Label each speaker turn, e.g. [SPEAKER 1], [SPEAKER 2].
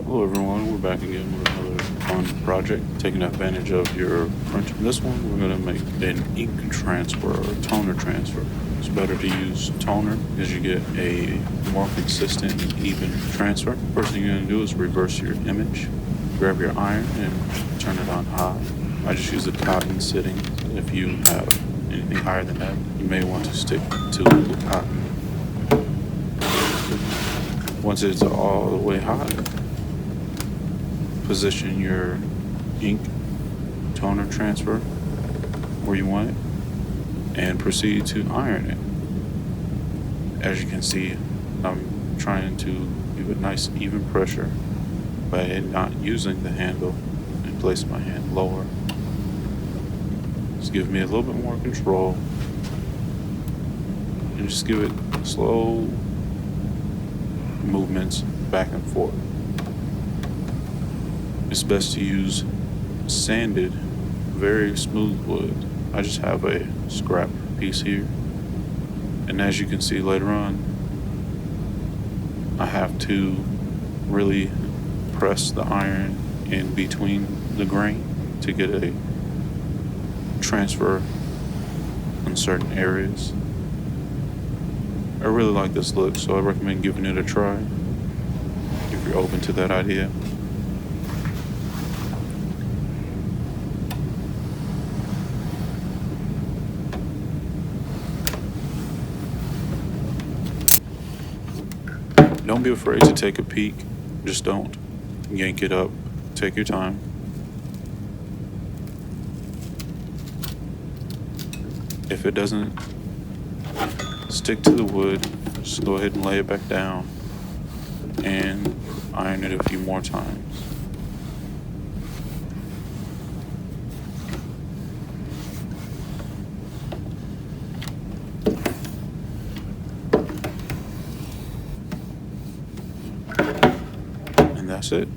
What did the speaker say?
[SPEAKER 1] Hello everyone, we're back again with another fun project, taking advantage of your printer. In this one, we're going to make an ink transfer or toner transfer. It's better to use toner because you get a more consistent and even transfer. First thing you're going to do is reverse your image, grab your iron and turn it on high. I just use a cotton setting. If you have anything higher than that, you may want to stick to the cotton. Once it's all the way hot, position your ink toner transfer where you want it and proceed to iron it. As you can see, I'm trying to give it nice even pressure by not using the handle and place my hand lower. Just give me a little bit more control and just give it slow movements back and forth. It's best to use sanded, very smooth wood. I just have a scrap piece here. And as you can see later on, I have to really press the iron in between the grain to get a transfer in certain areas. I really like this look, so I recommend giving it a try if you're open to that idea. Don't be afraid to take a peek, just don't yank it up. Take your time. If it doesn't stick to the wood, just go ahead and lay it back down and iron it a few more times. And that's it.